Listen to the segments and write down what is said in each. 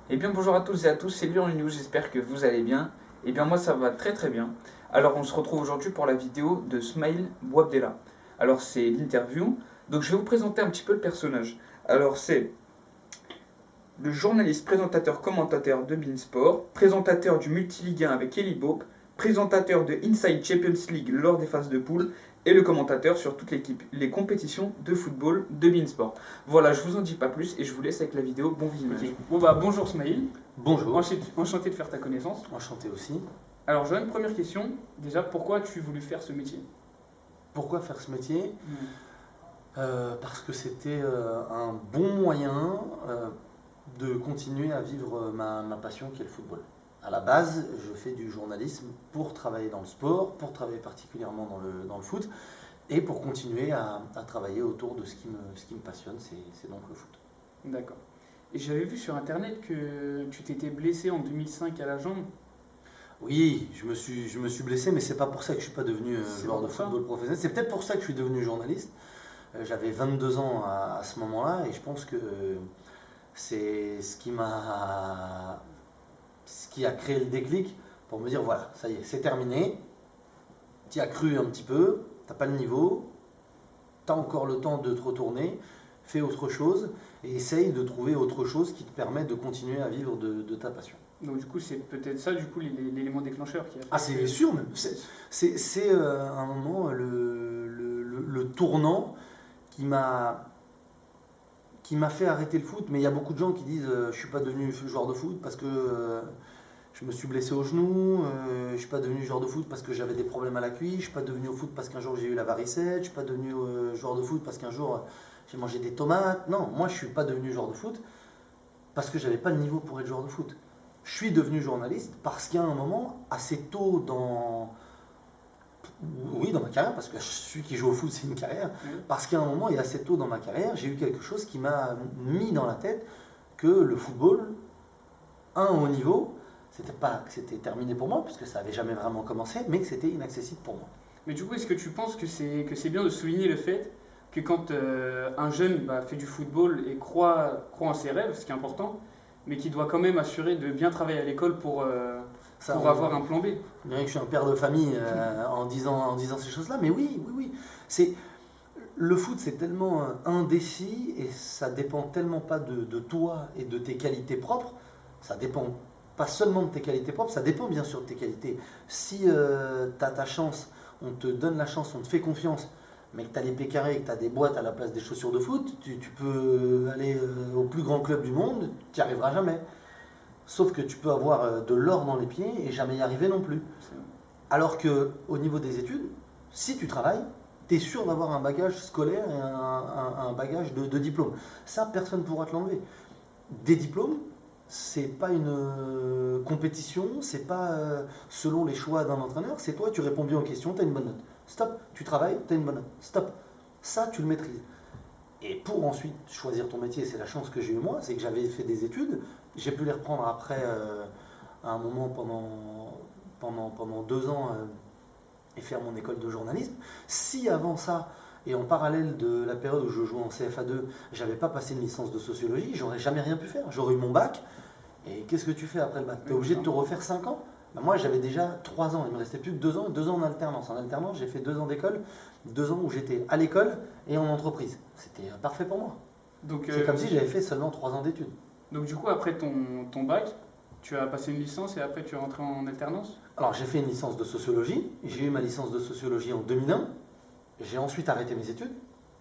Eh bien bonjour à tous et à tous, c'est Lyon News, j'espère que vous allez bien. Eh bien moi ça va très très bien. Alors on se retrouve aujourd'hui pour la vidéo de Smaïl Bouabdella. Alors c'est l'interview, donc je vais vous présenter un petit peu le personnage. Alors c'est le journaliste présentateur commentateur de Beansport, présentateur du Multiligue 1 avec Eli Bope, présentateur de Inside Champions League lors des phases de poule et le commentateur sur toutes les compétitions de football de Beansport. Voilà, je vous en dis pas plus et je vous laisse avec la vidéo. Bon visionnage. Ok. Bon bah bonjour Smaïl, Bonjour, enchanté de faire ta connaissance. enchanté aussi. Alors j'aurais une première question, déjà pourquoi as-tu voulu faire ce métier? Pourquoi faire ce métier? Parce que c'était un bon moyen de continuer à vivre ma passion qui est le football. À la base, je fais du journalisme pour travailler dans le sport, pour travailler particulièrement dans le foot, et pour continuer à travailler autour de ce qui me passionne, c'est donc le foot. D'accord. Et j'avais vu sur internet que tu t'étais blessé en 2005 à la jambe. Oui, je me suis blessé, mais c'est pas pour ça que je suis pas devenu C'est joueur pas de pour ça. football professionnel. C'est peut-être pour ça que je suis devenu journaliste. J'avais 22 ans à ce moment-là, et je pense que c'est ce qui a créé le déclic pour me dire voilà, ça y est, c'est terminé. Tu y as cru un petit peu, t'as pas le niveau, tu as encore le temps de te retourner, fais autre chose et essaye de trouver autre chose qui te permet de continuer à vivre de ta passion. Donc du coup c'est peut-être ça du coup l'élément déclencheur qui a fait Ah, c'est que- sûr même. C'est un moment le tournant qui m'a fait arrêter le foot. Mais il y a beaucoup de gens qui disent je suis pas devenu joueur de foot parce que je me suis blessé au genou, je suis pas devenu joueur de foot parce que j'avais des problèmes à la cuisse, je suis pas devenu au foot parce qu'un jour j'ai eu la varicelle, je suis pas devenu joueur de foot parce qu'un jour j'ai mangé des tomates. Non, moi je suis pas devenu joueur de foot parce que j'avais pas le niveau pour être joueur de foot. Je suis devenu journaliste parce qu'à un moment, assez tôt dans ma carrière, parce que celui qui joue au foot, c'est une carrière, Oui. parce qu'à un moment, et assez tôt dans ma carrière, j'ai eu quelque chose qui m'a mis dans la tête que le football, un haut niveau, c'était pas que c'était terminé pour moi, puisque ça n'avait jamais vraiment commencé, mais que c'était inaccessible pour moi. Mais du coup est-ce que tu penses que c'est bien de souligner le fait que quand un jeune fait du football et croit en ses rêves, ce qui est important, mais qui doit quand même assurer de bien travailler à l'école Ça, pour avoir un plan B? on dirait que je suis un père de famille en disant ces choses-là, mais oui, oui, oui. C'est, le foot, c'est tellement indécis et ça dépend tellement pas de toi et de tes qualités propres. Ça dépend pas seulement de tes qualités propres, ça dépend bien sûr de tes qualités. Si tu as ta chance, on te donne la chance, on te fait confiance, mais que tu as les pieds carrés et que tu as des boîtes à la place des chaussures de foot, tu peux aller au plus grand club du monde, tu n'y arriveras jamais. Sauf que tu peux avoir de l'or dans les pieds et jamais y arriver non plus. Alors que au niveau des études, si tu travailles, tu es sûr d'avoir un bagage scolaire et un bagage de diplôme. Ça, personne ne pourra te l'enlever. Des diplômes, c'est pas une compétition, c'est pas selon les choix d'un entraîneur, c'est toi, tu réponds bien aux questions, tu as une bonne note. Stop, tu travailles, tu as une bonne note. Stop. Ça, tu le maîtrises. Et pour ensuite choisir ton métier, c'est la chance que j'ai eu moi, c'est que j'avais fait des études, j'ai pu les reprendre après à un moment pendant 2 ans et faire mon école de journalisme. Si avant ça, et en parallèle de la période où je jouais en CFA2, j'avais pas passé une licence de sociologie, j'aurais jamais rien pu faire. J'aurais eu mon bac, et qu'est-ce que tu fais après le bac? Tu es obligé de te refaire 5 ans. Ben moi j'avais déjà 3 ans, il me restait plus que 2 ans, 2 ans en alternance. En alternance, j'ai fait 2 ans d'école, 2 ans où j'étais à l'école et en entreprise. C'était parfait pour moi. Donc, C'est comme si j'avais fait seulement 3 ans d'études. donc du coup, après ton bac, tu as passé une licence et après tu es rentré en alternance? Alors j'ai fait une licence de sociologie, j'ai eu ma licence de sociologie en 2001, j'ai ensuite arrêté mes études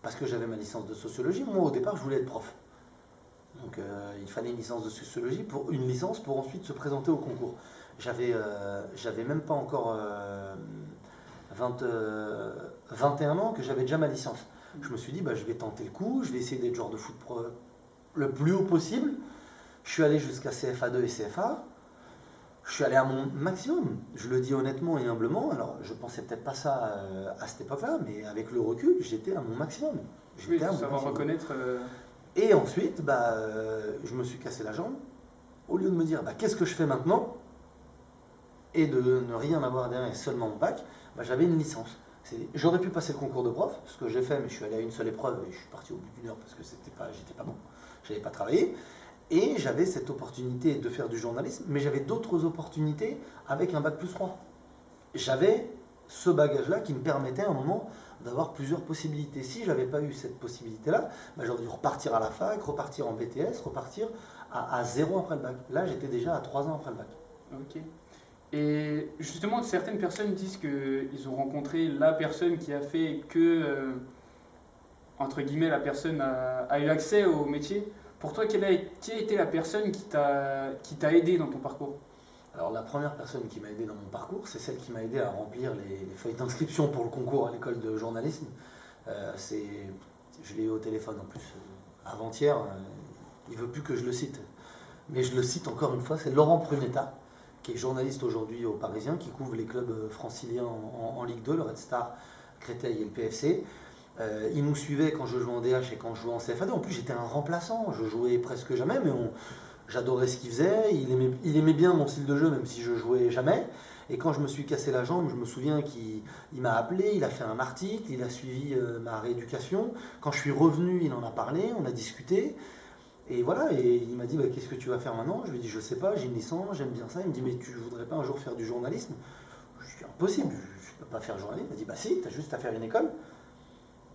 parce que j'avais ma licence de sociologie. Moi au départ je voulais être prof. Donc il fallait une licence de sociologie pour une licence pour ensuite se présenter au concours. J'avais même pas encore 21 ans que j'avais déjà ma licence. Je me suis dit je vais tenter le coup, je vais essayer d'être joueur de foot le plus haut possible. Je suis allé jusqu'à CFA2 et CFA. Je suis allé à mon maximum, je le dis honnêtement et humblement. Alors, je pensais peut-être pas ça à cette époque-là, mais avec le recul, j'étais à mon maximum. Oui, il J'étais à faut mon savoir maximum. reconnaître. Et ensuite, je me suis cassé la jambe. Au lieu de me dire, qu'est-ce que je fais maintenant? Et de ne rien avoir derrière et seulement mon bac, j'avais une licence. J'aurais pu passer le concours de prof, ce que j'ai fait, mais je suis allé à une seule épreuve et je suis parti au bout d'une heure parce que j'étais pas bon, j'avais pas travaillé. Et j'avais cette opportunité de faire du journalisme, mais j'avais d'autres opportunités avec un bac+3. J'avais ce bagage-là qui me permettait à un moment d'avoir plusieurs possibilités. Si je n'avais pas eu cette possibilité-là, bah, j'aurais dû repartir à la fac, repartir en BTS, repartir à 0 après le bac. Là, j'étais déjà à 3 ans après le bac. Ok. Et justement, certaines personnes disent qu'ils ont rencontré la personne qui a fait que, entre guillemets, la personne a eu accès au métier. Pour toi, qui a été la personne qui t'a aidé dans ton parcours? Alors la première personne qui m'a aidé dans mon parcours, c'est celle qui m'a aidé à remplir les feuilles d'inscription pour le concours à l'école de journalisme. Je l'ai eu au téléphone en plus avant-hier, il ne veut plus que je le cite. Mais je le cite encore une fois, c'est Laurent Prunetta, qui est journaliste aujourd'hui au Parisien, qui couvre les clubs franciliens en Ligue 2, le Red Star, Créteil et le PFC. Il nous suivait quand je jouais en DH et quand je jouais en CFA2. En plus, j'étais un remplaçant, je jouais presque jamais, mais j'adorais ce qu'il faisait. Il aimait bien mon style de jeu, même si je jouais jamais. Et quand je me suis cassé la jambe, je me souviens qu'il m'a appelé, il a fait un article, il a suivi ma rééducation. Quand je suis revenu, il en a parlé, on a discuté. Et voilà, et il m'a dit bah, qu'est-ce que tu vas faire maintenant? Je lui ai dit je sais pas, j'ai une licence, j'aime bien ça. Il me dit mais tu voudrais pas un jour faire du journalisme? Je lui ai dit impossible, je ne peux pas faire journalisme. Il m'a dit bah si, tu as juste à faire une école.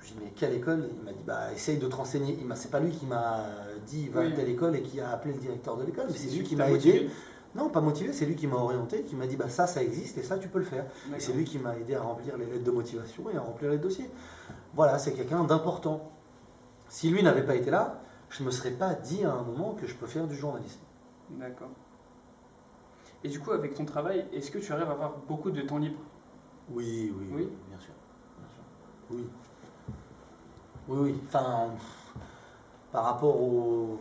Je lui ai dit mais quelle école? Il m'a dit bah essaye de te renseigner. C'est pas lui qui m'a dit va à telle école et qui a appelé le directeur de l'école, mais c'est lui qui m'a aidé. Non, pas motivé, c'est lui qui m'a orienté, qui m'a dit bah ça existe et ça tu peux le faire. Et c'est lui qui m'a aidé à remplir les lettres de motivation et à remplir les dossiers. Voilà, c'est quelqu'un d'important. Si lui n'avait pas été là, je ne me serais pas dit à un moment que je peux faire du journalisme. D'accord. Et du coup, avec ton travail, est-ce que tu arrives à avoir beaucoup de temps libre? Oui, bien sûr. Oui. Oui. Enfin, par rapport au...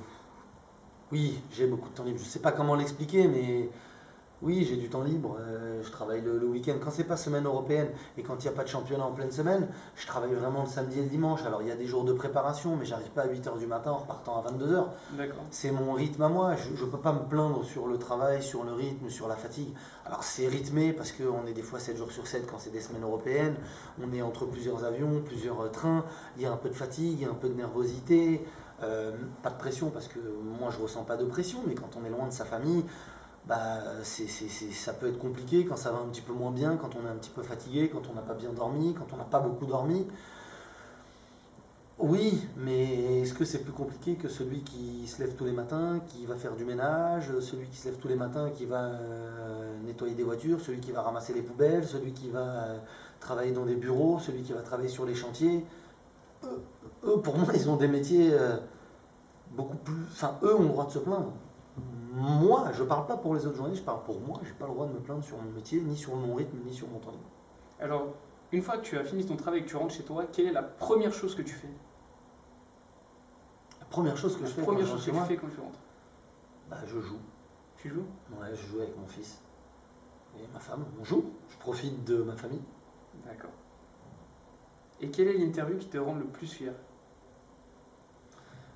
Oui, j'ai beaucoup de temps libre. Je ne sais pas comment l'expliquer, mais oui, j'ai du temps libre. Je travaille le week-end quand c'est pas semaine européenne et quand il n'y a pas de championnat en pleine semaine. Je travaille vraiment le samedi et le dimanche. Alors il y a des jours de préparation, mais j'arrive pas à 8h du matin en repartant à 22h. D'accord. C'est mon rythme à moi. Je ne peux pas me plaindre sur le travail, sur le rythme, sur la fatigue. Alors c'est rythmé parce qu'on est des fois 7 jours sur 7 quand c'est des semaines européennes. On est entre plusieurs avions, plusieurs trains. Il y a un peu de fatigue, il y a un peu de nervosité. Pas de pression parce que moi je ressens pas de pression, mais quand on est loin de sa famille, bah, ça peut être compliqué quand ça va un petit peu moins bien, quand on est un petit peu fatigué, quand on n'a pas bien dormi, quand on n'a pas beaucoup dormi. Oui, mais est-ce que c'est plus compliqué que celui qui se lève tous les matins, qui va faire du ménage, celui qui se lève tous les matins, qui va nettoyer des voitures, celui qui va ramasser les poubelles, celui qui va travailler dans des bureaux, celui qui va travailler sur les chantiers? Eux, pour moi, ils ont des métiers beaucoup plus... Enfin, eux ont le droit de se plaindre. Moi, je parle pas pour les autres journalistes, je parle pour moi. J'ai pas le droit de me plaindre sur mon métier, ni sur mon rythme, ni sur mon temps libre. Alors, une fois que tu as fini ton travail et que tu rentres chez toi, quelle est la première chose que tu fais? La première chose que je fais quand tu rentres? Bah, je joue. Tu joues? Ouais, je joue avec mon fils et ma femme. On joue. Je profite de ma famille. D'accord. Et quelle est l'interview qui te rend le plus fier?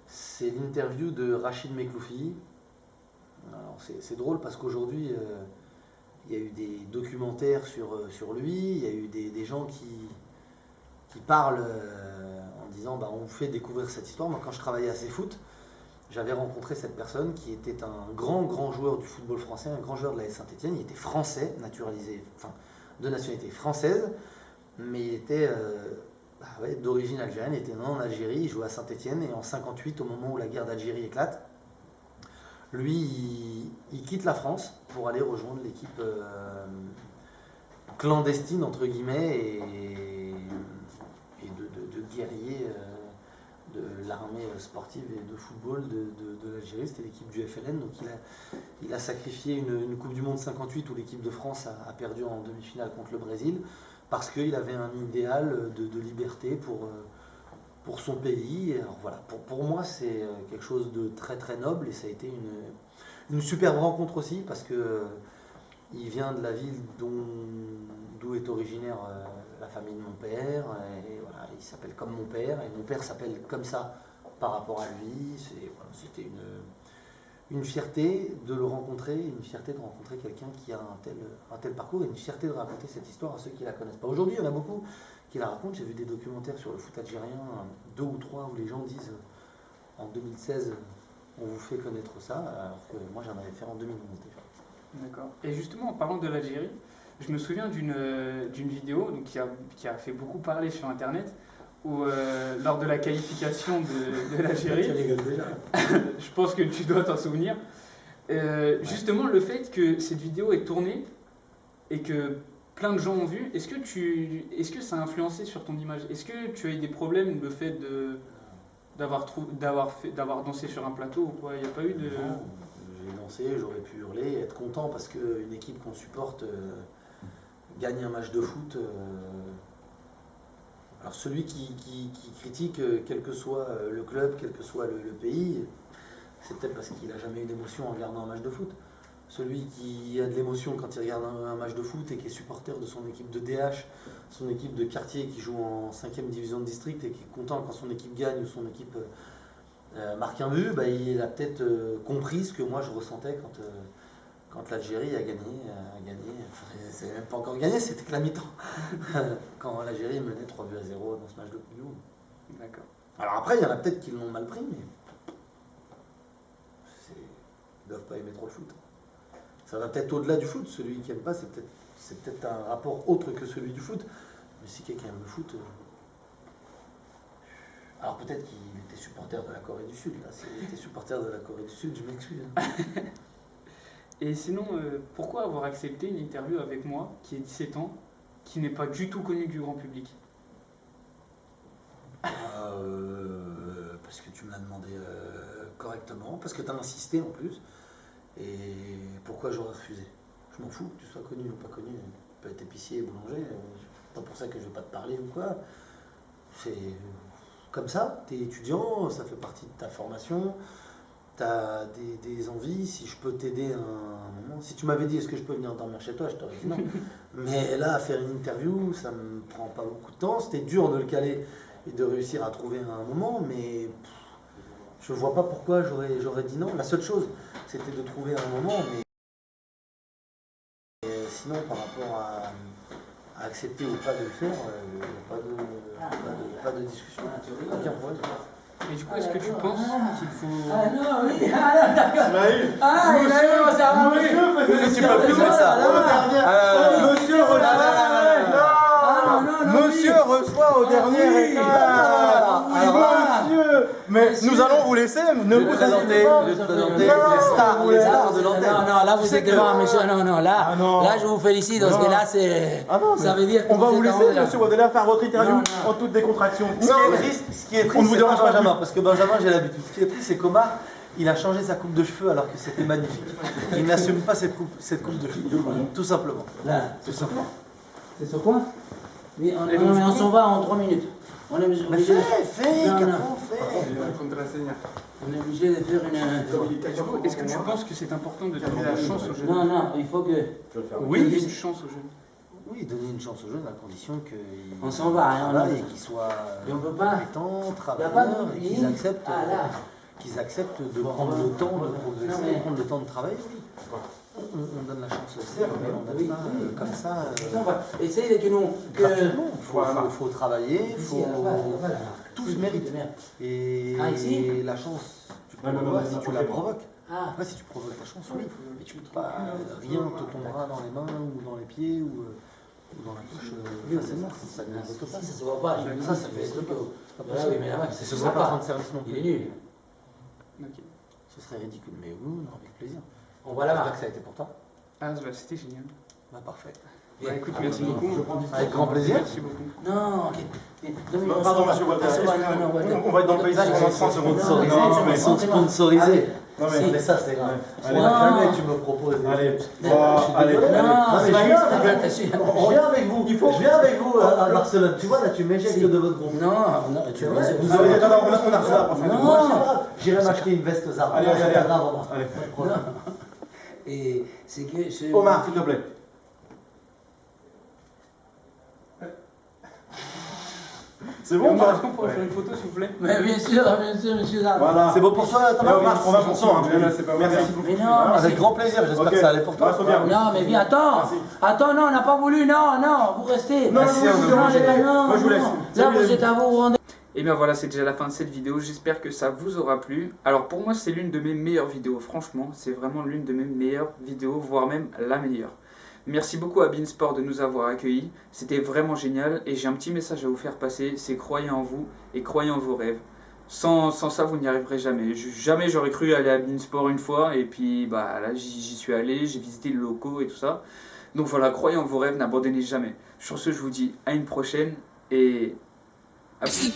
C'est l'interview de Rachid Mekloufi. Alors c'est drôle parce qu'aujourd'hui, il y a eu des documentaires sur lui, il y a eu des gens qui parlent en disant bah, on vous fait découvrir cette histoire. Moi, quand je travaillais à CFoot, j'avais rencontré cette personne qui était un grand joueur du football français, un grand joueur de la S Saint-Etienne. Il était français, naturalisé, enfin de nationalité française, mais il était d'origine algérienne, il était né en Algérie, il jouait à Saint-Etienne et en 1958, au moment où la guerre d'Algérie éclate, lui, il quitte la France pour aller rejoindre l'équipe clandestine, entre guillemets, et de guerriers de l'armée sportive et de football de l'Algérie. C'était l'équipe du FLN. Donc il a sacrifié une Coupe du Monde 58 où l'équipe de France a perdu en demi-finale contre le Brésil parce qu'il avait un idéal de liberté pour son pays. Alors voilà, pour moi, c'est quelque chose de très très noble et ça a été une superbe rencontre aussi parce que il vient de la ville d'où est originaire la famille de mon père et voilà, il s'appelle comme mon père et mon père s'appelle comme ça par rapport à lui. C'était une fierté de le rencontrer, une fierté de rencontrer quelqu'un qui a un tel parcours et une fierté de raconter cette histoire à ceux qui ne la connaissent pas. Aujourd'hui, il y en a beaucoup qui la racontent. J'ai vu des documentaires sur le foot algérien, 2 ou 3, où les gens disent en 2016 on vous fait connaître ça, alors que moi j'en avais fait en 2011 déjà. D'accord. Et justement, en parlant de l'Algérie, je me souviens d'une vidéo donc, qui a fait beaucoup parler sur Internet, où lors de la qualification de l'Algérie, je pense que tu dois t'en souvenir, justement le fait que cette vidéo est tournée et que plein de gens ont vu, est-ce que ça a influencé sur ton image? Est-ce que tu as eu des problèmes le fait d'avoir dansé sur un plateau ou quoi? Il n'y a pas eu de... Non, j'ai dansé, j'aurais pu hurler, être content parce qu'une équipe qu'on supporte gagne un match de foot. Alors celui qui critique, quel que soit le club, quel que soit le pays, c'est peut-être parce qu'il n'a jamais eu d'émotion en regardant un match de foot. Celui qui a de l'émotion quand il regarde un match de foot et qui est supporter de son équipe de DH, son équipe de quartier qui joue en 5e division de district et qui est content quand son équipe gagne ou son équipe marque un but, bah, il a peut-être compris ce que moi je ressentais quand l'Algérie a gagné. Enfin, c'est même pas encore gagné, c'était que la mi-temps. Quand l'Algérie menait 3-0 dans ce match de Coupe du Monde. D'accord. Alors après, il y en a peut-être qui l'ont mal pris, mais ils ne doivent pas aimer trop le foot. Ça va peut-être au-delà du foot. Celui qui n'aime pas, c'est peut-être un rapport autre que celui du foot. Mais si quelqu'un aime le foot... Alors peut-être qu'il était supporter de la Corée du Sud. Là, s'il était supporter de la Corée du Sud, je m'excuse. Et sinon, pourquoi avoir accepté une interview avec moi, qui est 17 ans, qui n'est pas du tout connu du grand public? Parce que tu me l'as demandé correctement, parce que tu as insisté en plus. Et pourquoi j'aurais refusé? Je m'en fous que tu sois connu ou pas connu. Tu peux être épicier, boulanger. C'est pas pour ça que je vais pas te parler ou quoi. C'est comme ça, tu es étudiant, ça fait partie de ta formation. Tu as des envies, si je peux t'aider à un moment. Si tu m'avais dit est-ce que je peux venir dormir chez toi, je t'aurais dit non. Mais là, à faire une interview, ça me prend pas beaucoup de temps. C'était dur de le caler et de réussir à trouver un moment, mais je vois pas pourquoi j'aurais dit non. La seule chose, c'était de trouver un moment, mais sinon, par rapport à accepter ou pas de le faire, il n'y a pas de discussion. Aucun problème. Et du coup, est-ce que tu penses qu'il faut... Ah non, oui, d'accord. Tu peux filmer ça. Monsieur reçoit au dernier état. Monsieur, mais nous allons vous laisser ne vous présenter les stars de l'antenne. Non, là vous êtes devant, monsieur. Non, là je vous félicite parce que là c'est. Ça veut dire. On va vous laisser, monsieur Wadela, faire votre interview en toute décontraction. Ce qui est triste, c'est pas Benjamin, parce que Benjamin, j'ai l'habitude. Ce qui est triste, c'est qu'Omar, il a changé sa coupe de cheveux alors que c'était magnifique. Il n'assume pas cette coupe de cheveux, tout simplement. Là, c'est ce coin. C'est ce coin. Oui, on s'en va en 3 minutes. On est obligé. Mais fais, Non, fais. On est obligé de faire une. Est-ce que tu penses que c'est important de donner la chance aux jeunes? Non, il faut que. Oui, donner une chance aux jeunes. Oui, donner une chance aux jeunes à condition qu'ils On s'en va, hein, travaillent et qu'ils soient Et on peut pas. compétents, Y a pas travailleurs, de- et qu'ils acceptent, Ah, là. de prendre le temps de progresser, de prendre le temps de travailler. Oui. On donne la chance aussi, mais on donne pas comme ça. On va essayer que nous. Gratuitement. Il faut travailler, il faut. Tout se mérite. Et Ah, ici la chance, tu peux l'avoir si tu la provoques. Ah, Après, si tu provoques ta chance, oui, mais tu peux pas. Rien te tombera dans les mains ou dans les pieds ou dans la poche facilement. Ça n'existe pas. si, ça se voit pas. Ça fait le truc. C'est pas Voilà, oui, mais là-bas, Ce ça se serait voit pas pas. rendre service non Il est plus. nul. Ok. Ce serait ridicule. Mais oui, non, avec plaisir. On va là-bas. J'espère que ça a été pour toi. Ah, bah, c'était génial. Bah, parfait. Bah, écoute, merci beaucoup. Avec grand plaisir. Merci beaucoup. Non, ok. Pardon, monsieur Walter. On va être dans le pays pendant 30 secondes. Non, mais sans sponsoriser. Non, Si. Mais ça, c'est grave. Allez. Jamais tu me proposes. Allez, Allez. Non, mais c'est pas je grave, viens avec attention. Je viens avec vous. Je viens avec vous à Barcelone. Tu vois, là, tu m'éjectes de votre groupe. Non, tu vois, vrai. vous Attends, avez. on a ça après. Non. Moi, c'est pas grave. J'irai m'acheter une veste Zara. Allez, C'est allez, pas allez. grave, Omar. Allez. Pas de problème. Et c'est que. Omar, s'il te plaît. C'est bon ou Omar, pas est-ce qu'on pourrait faire une photo, s'il vous plaît? Mais bien sûr, monsieur Zara. Voilà. C'est bon pour toi, Et Thomas? Omar, 20%. Hein. Merci. Mais non, Avec grand plaisir. J'espère que ça allait pour toi. Reste bien. non, mais viens, attends. Merci. Attends, non, on n'a pas voulu, non, vous restez. Non, les gars, non. moi je vous laisse. Là, Salut, vous les êtes à vous, vous rendez. Et bien voilà, c'est déjà la fin de cette vidéo, j'espère que ça vous aura plu. Alors pour moi, c'est l'une de mes meilleures vidéos, franchement, c'est vraiment l'une de mes meilleures vidéos, voire même la meilleure. Merci beaucoup à Beansport de nous avoir accueillis, c'était vraiment génial et j'ai un petit message à vous faire passer, c'est croyez en vous et croyez en vos rêves. Sans ça, vous n'y arriverez jamais. Jamais j'aurais cru aller à Beansport une fois et puis bah là j'y suis allé, j'ai visité les locaux et tout ça. Donc voilà, croyez en vos rêves, n'abandonnez jamais. Sur ce, je vous dis à une prochaine et à plus.